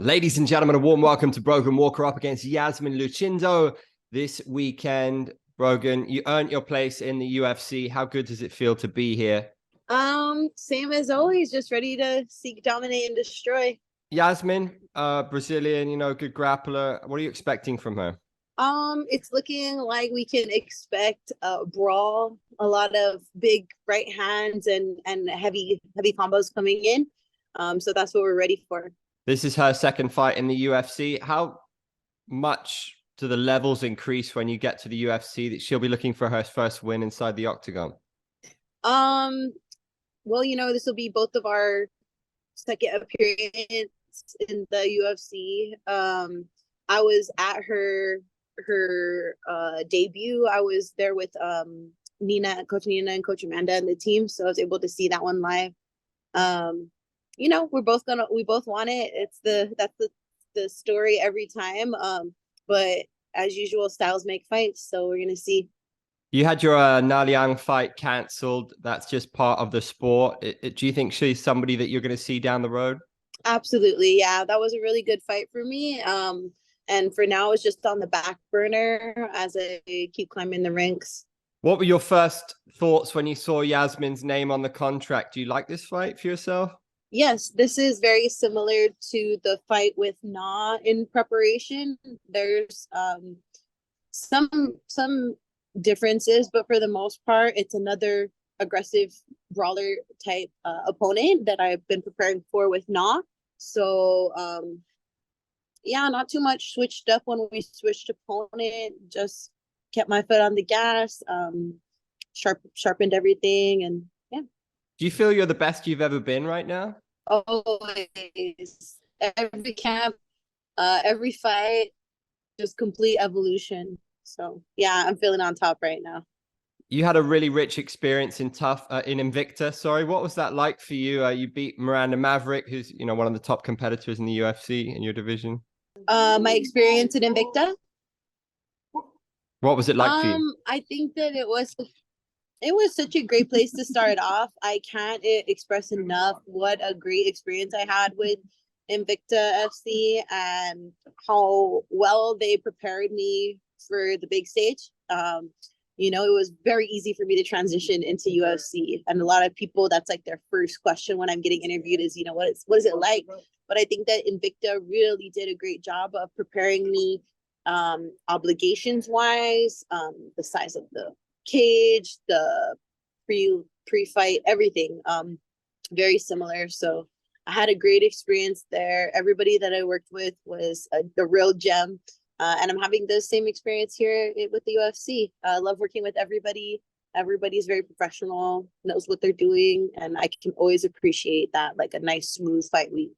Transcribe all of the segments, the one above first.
Ladies and gentlemen, a warm welcome to Brogan Walker up against Iasmin Lucindo this weekend. Brogan, you earned your place in the UFC. How good does it feel to be here? Same as always, just ready to seek, dominate, and destroy. Iasmin, Brazilian, good grappler. What are you expecting from her? It's looking like we can expect a brawl, a lot of big right hands and heavy combos coming in. So that's what we're ready for. This is her second fight in the UFC. How much do the levels increase when you get to the UFC that she'll be looking for her first win inside the octagon? Well, this will be both of our second appearance in the UFC. I was at her debut. I was there with Coach Nina and Coach Amanda and the team, so I was able to see that one live. We both want it. That's the story every time. But as usual, styles make fights, so we're gonna see. You had your Liang fight cancelled. That's just part of the sport. Do you think she's somebody that you're going to see down the road? Absolutely, yeah. That was a really good fight for me. And for now, it's just on the back burner as I keep climbing the ranks. What were your first thoughts when you saw Iasmin's name on the contract? Do you like this fight for yourself? Yes, this is very similar to the fight with Na in preparation. There's some differences, but for the most part, it's another aggressive brawler type opponent that I've been preparing for with Na. So yeah, not too much switched up when we switched opponent. Just kept my foot on the gas, sharpened everything, and yeah. Do you feel you're the best you've ever been right now? Always, every camp, every fight, just complete evolution. So yeah, I'm feeling on top right now. You had a really rich experience in TUF, in Invicta. Sorry, what was that like for you? You beat Miranda Maverick, who's one of the top competitors in the UFC in your division. My experience in Invicta. What was it like for you? I think that it was such a great place to start off. I can't express enough what a great experience I had with Invicta FC and how well they prepared me for the big stage. It was very easy for me to transition into UFC. And a lot of people, that's like their first question when I'm getting interviewed is, what is it like? But I think that Invicta really did a great job of preparing me obligations wise, the size of the cage, the pre-fight, everything, very similar. So I had a great experience there. Everybody that I worked with was the real gem. And I'm having the same experience here with the UFC. I love working with everybody. Everybody's very professional, knows what they're doing, and I can always appreciate that, like a nice, smooth fight week.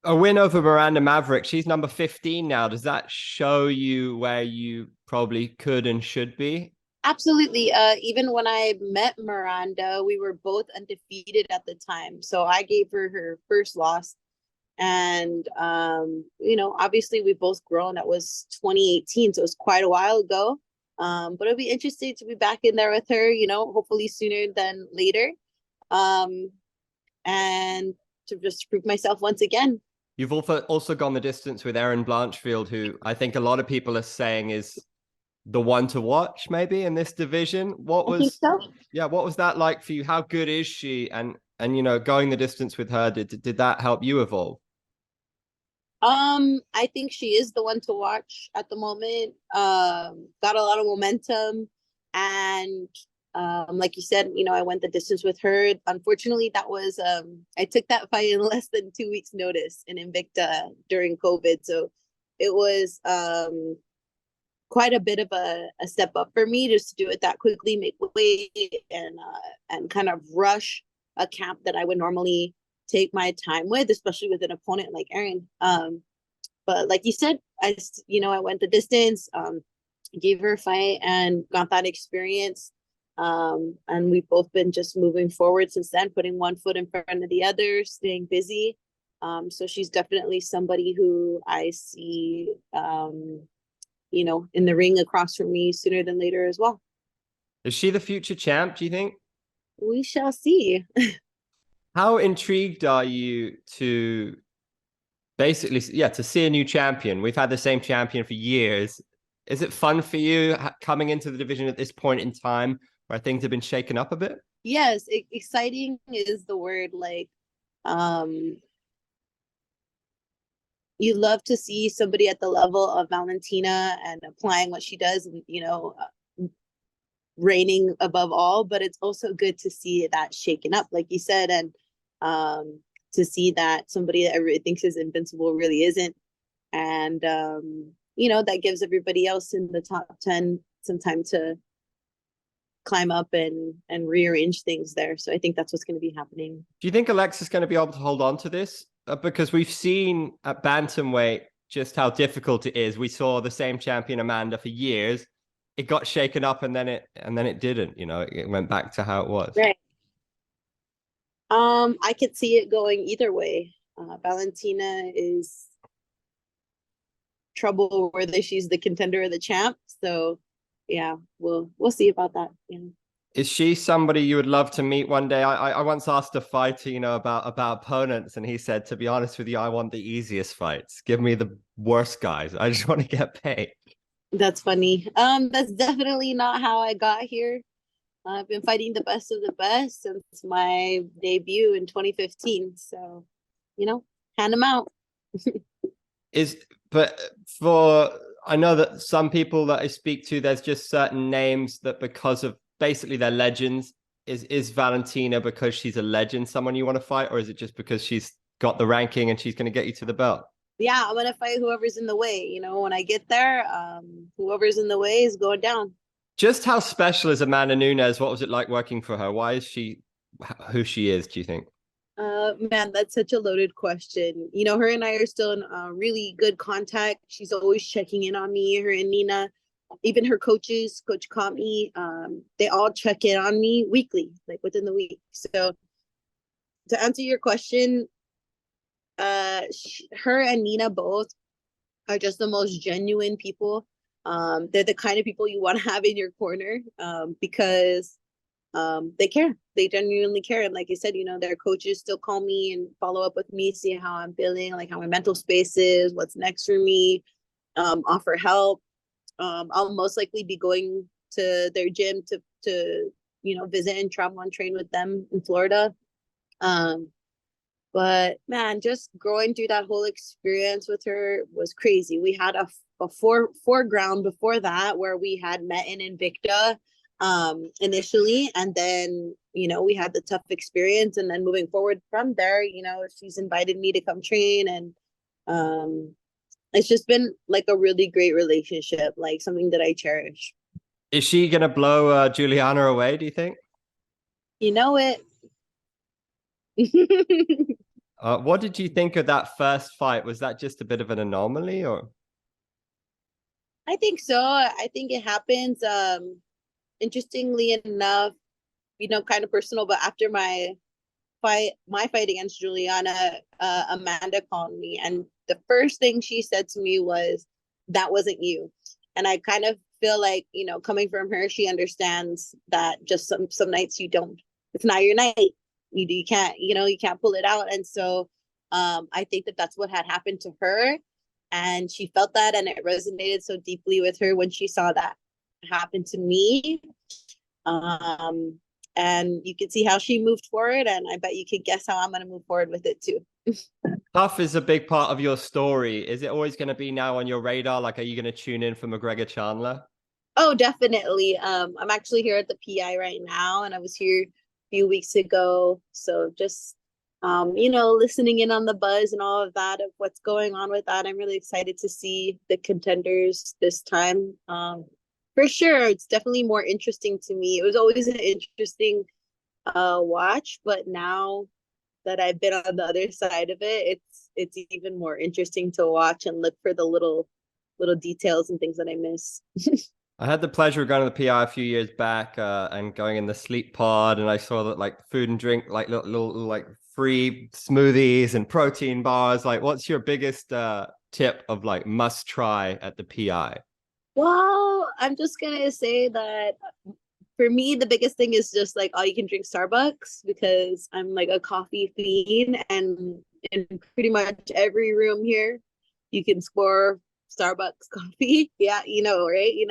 A win over Miranda Maverick. She's number 15 now. Does that show you where you probably could and should be? Absolutely. Even when I met Miranda, we were both undefeated at the time. So I gave her first loss. And obviously we've both grown. That was 2018, so it was quite a while ago. But it'll be interesting to be back in there with her, hopefully sooner than later. And to just prove myself once again. You've also gone the distance with Erin Blanchfield, who I think a lot of people are saying is the one to watch maybe in this division. What was that like for you? How good is she? And going the distance with her, did that help you evolve? I think she is the one to watch at the moment. Got a lot of momentum, and like you said, I went the distance with her. Unfortunately, that was I took that fight in less than 2 weeks' notice in Invicta during COVID, so it was quite a bit of a step up for me just to do it that quickly, make weight, and kind of rush a camp that I would normally take my time with, especially with an opponent like Erin. But like you said, I went the distance, gave her a fight and got that experience. And we've both been just moving forward since then, putting one foot in front of the other, staying busy. So she's definitely somebody who I see, in the ring across from me sooner than later as well. Is she the future champ, do you think? We shall see. How intrigued are you to Basically, yeah, to see a new champion. We've had the same champion for years. Is it fun for you coming into the division at this point in time where things have been shaken up a bit? Yes, exciting is the word. Like, you love to see somebody at the level of Valentina and applying what she does, and reigning above all. But it's also good to see that shaken up, like you said, and to see that somebody that everybody thinks is invincible really isn't, and that gives everybody else in the top 10 some time to climb up and rearrange things there. So I think that's what's going to be happening. Do you think Alexa's going to be able to hold on to this? Because we've seen at bantamweight just how difficult it is. We saw the same champion Amanda for years. It got shaken up and then it didn't. It went back to how it was. Right. I could see it going either way. Valentina is trouble whether she's the contender or the champ. So yeah, we'll see about that. Yeah. Is she somebody you would love to meet one day? I once asked a fighter, about opponents, and he said, to be honest with you, I want the easiest fights. Give me the worst guys. I just want to get paid. That's funny. That's definitely not how I got here. I've been fighting the best of the best since my debut in 2015. So, hand them out. I know that some people that I speak to, there's just certain names that because of basically they're legends. Is Valentina because she's a legend someone you want to fight, or is it just because she's got the ranking and she's going to get you to the belt? Yeah, I'm going to fight whoever's in the way. When I get there, whoever's in the way is going down. Just how special is Amanda Nunes? What was it like working for her? Why is she who she is, do you think? Man, that's such a loaded question. Her and I are still in really good contact. She's always checking in on me, her and Nina. Even her coaches, Coach Kami, they all check in on me weekly, like within the week. So to answer your question, her and Nina both are just the most genuine people. They're the kind of people you want to have in your corner, because they care. They genuinely care. And like you said, their coaches still call me and follow up with me, see how I'm feeling, like how my mental space is, what's next for me, offer help. I'll most likely be going to their gym to visit and travel and train with them in Florida. But man, just going through that whole experience with her was crazy. We had a foreground before that where we had met in Invicta initially, and then we had the TUF experience, and then moving forward from there, she's invited me to come train, and it's just been like a really great relationship, like something that I cherish. Is she gonna blow Julianna away, do you think? You know it. What did you think of that first fight? Was that just a bit of an anomaly, or? I think so. I think it happens. Interestingly enough, kind of personal, but after my fight against Julianna, Amanda called me, and the first thing she said to me was, "That wasn't you." And I kind of feel like, coming from her, she understands that just some nights it's not your night. You can't, you can't pull it out. And so I think that's what had happened to her. And she felt that, and it resonated so deeply with her when she saw that happen to me. And you can see how she moved forward, and I bet you can guess how I'm going to move forward with it too. TUF is a big part of your story. Is it always going to be now on your radar? Like, are you going to tune in for McGregor Chandler? Oh, definitely. I'm actually here at the PI right now, and I was here a few weeks ago. So just, listening in on the buzz and all of that of what's going on with that. I'm really excited to see the contenders this time. For sure, it's definitely more interesting to me. It was always an interesting watch, but now that I've been on the other side of it, it's even more interesting to watch and look for the little details and things that I miss. I had the pleasure of going to the PI a few years back and going in the sleep pod, and I saw that like food and drink, like little like free smoothies and protein bars. Like, what's your biggest tip of like must try at the PI? Well, I'm just gonna say that for me, the biggest thing is just like all you can drink Starbucks, because I'm like a coffee fiend, and in pretty much every room here. You can score Starbucks coffee. Yeah, right?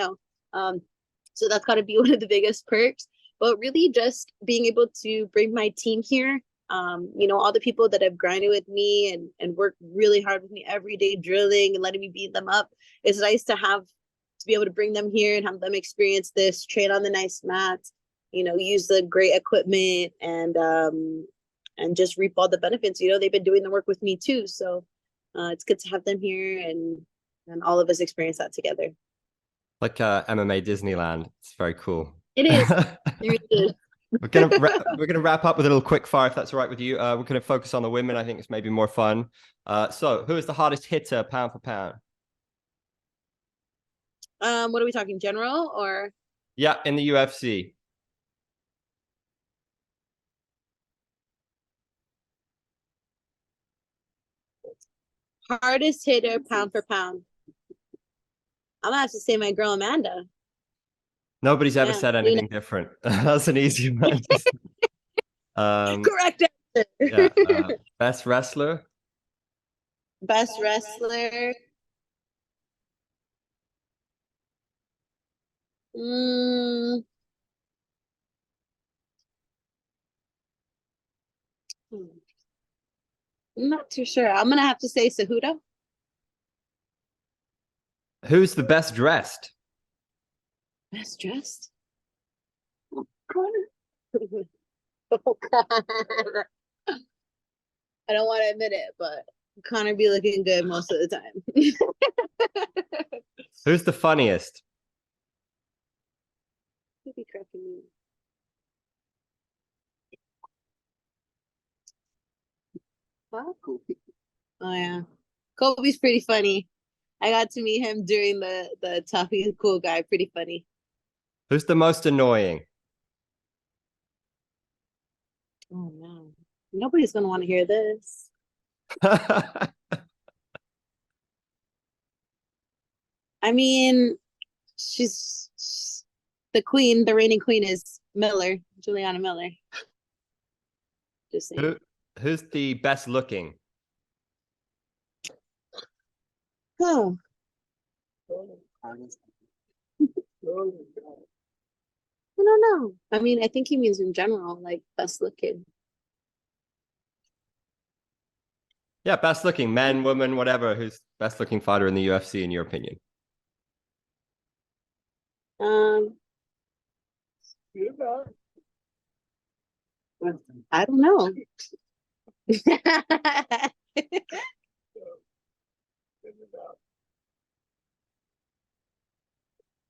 So that's got to be one of the biggest perks. But really just being able to bring my team here, all the people that have grinded with me and worked really hard with me every day, drilling and letting me beat them up. It's nice to be able to bring them here and have them experience this, train on the nice mats, use the great equipment and just reap all the benefits. They've been doing the work with me too. So it's good to have them here and all of us experience that together. Like MMA Disneyland. It's very cool. It is. It is. We're gonna wrap up with a little quick fire if that's all right with you. We're gonna focus on the women. I think it's maybe more fun. So who is the hardest hitter pound for pound? What are we talking, general or? Yeah, in the UFC. Hardest hitter pound for pound. I'm gonna have to say my girl Amanda. Nobody's ever said anything different. That's an easy one. Correct answer. Yeah, best wrestler. Best wrestler. I'm not too sure. I'm gonna have to say Cejudo. Who's the best dressed? Best dressed? Oh, God. Oh, God. I don't want to admit it, but Connor be looking good most of the time. Who's the funniest? He'd be cracking me. Wow. Oh yeah, Kobe's pretty funny. I got to meet him during the TUF. He's a cool guy, pretty funny. Who's the most annoying? Oh no, nobody's gonna want to hear this. I mean, she's the queen. The reigning queen is Miller, Julianna Miller. Just saying. Who's the best looking? Oh. I don't know. I mean, I think he means in general, like best looking. Yeah, best looking, men, women, whatever. Who's best looking fighter in the UFC in your opinion? I don't know.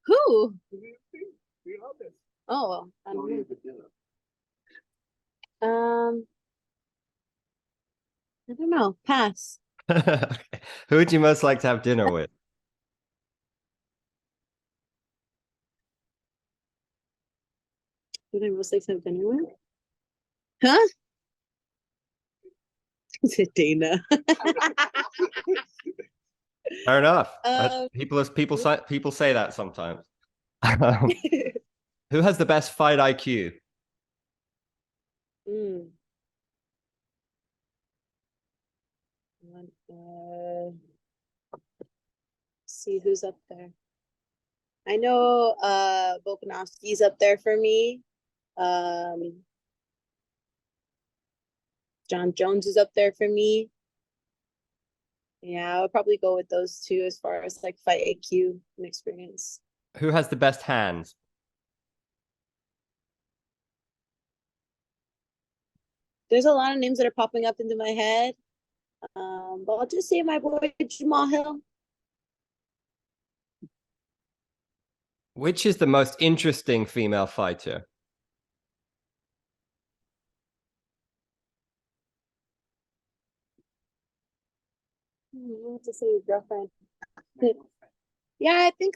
Who? Oh, I don't know. I don't know. Pass. Who would you most like to have dinner with? Who would I most like to have dinner with? Huh? Is it Dana? Fair enough. People say that sometimes. Who has the best fight IQ? See who's up there. I know Volkanovski's up there for me. John Jones is up there for me. Yeah, I would probably go with those two as far as like fight IQ and experience. Who has the best hands? There's a lot of names that are popping up into my head. But I'll just say my boy Jamal Hill. Which is the most interesting female fighter? What to say, girlfriend? Yeah, I think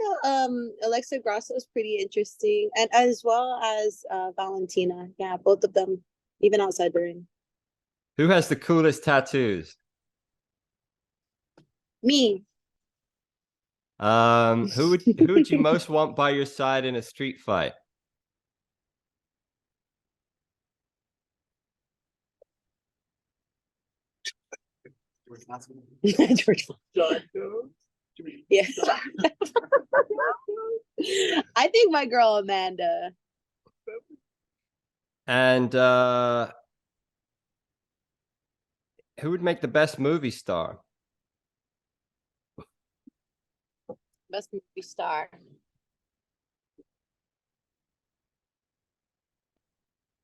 Alexa Grasso is pretty interesting, and as well as Valentina. Yeah, both of them, even outside the ring. Who has the coolest tattoos? Me. Who would you most want by your side in a street fight? George. Yeah. I think my girl Amanda. And who would make the best movie star? Best movie star.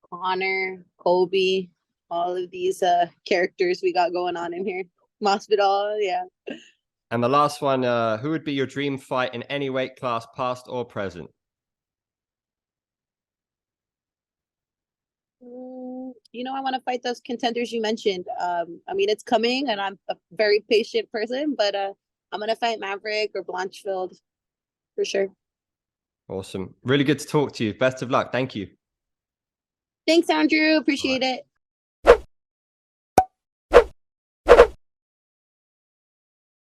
Connor, Kobe, all of these characters we got going on in here. Masvidal, yeah. And the last one, who would be your dream fight in any weight class, past or present? You know, I want to fight those contenders you mentioned. I mean, it's coming, and I'm a very patient person, but I'm gonna fight Maverick or Blanchfield for sure. Awesome. Really good to talk to you. Best of luck. Thank you. Thanks, Andrew. Appreciate it.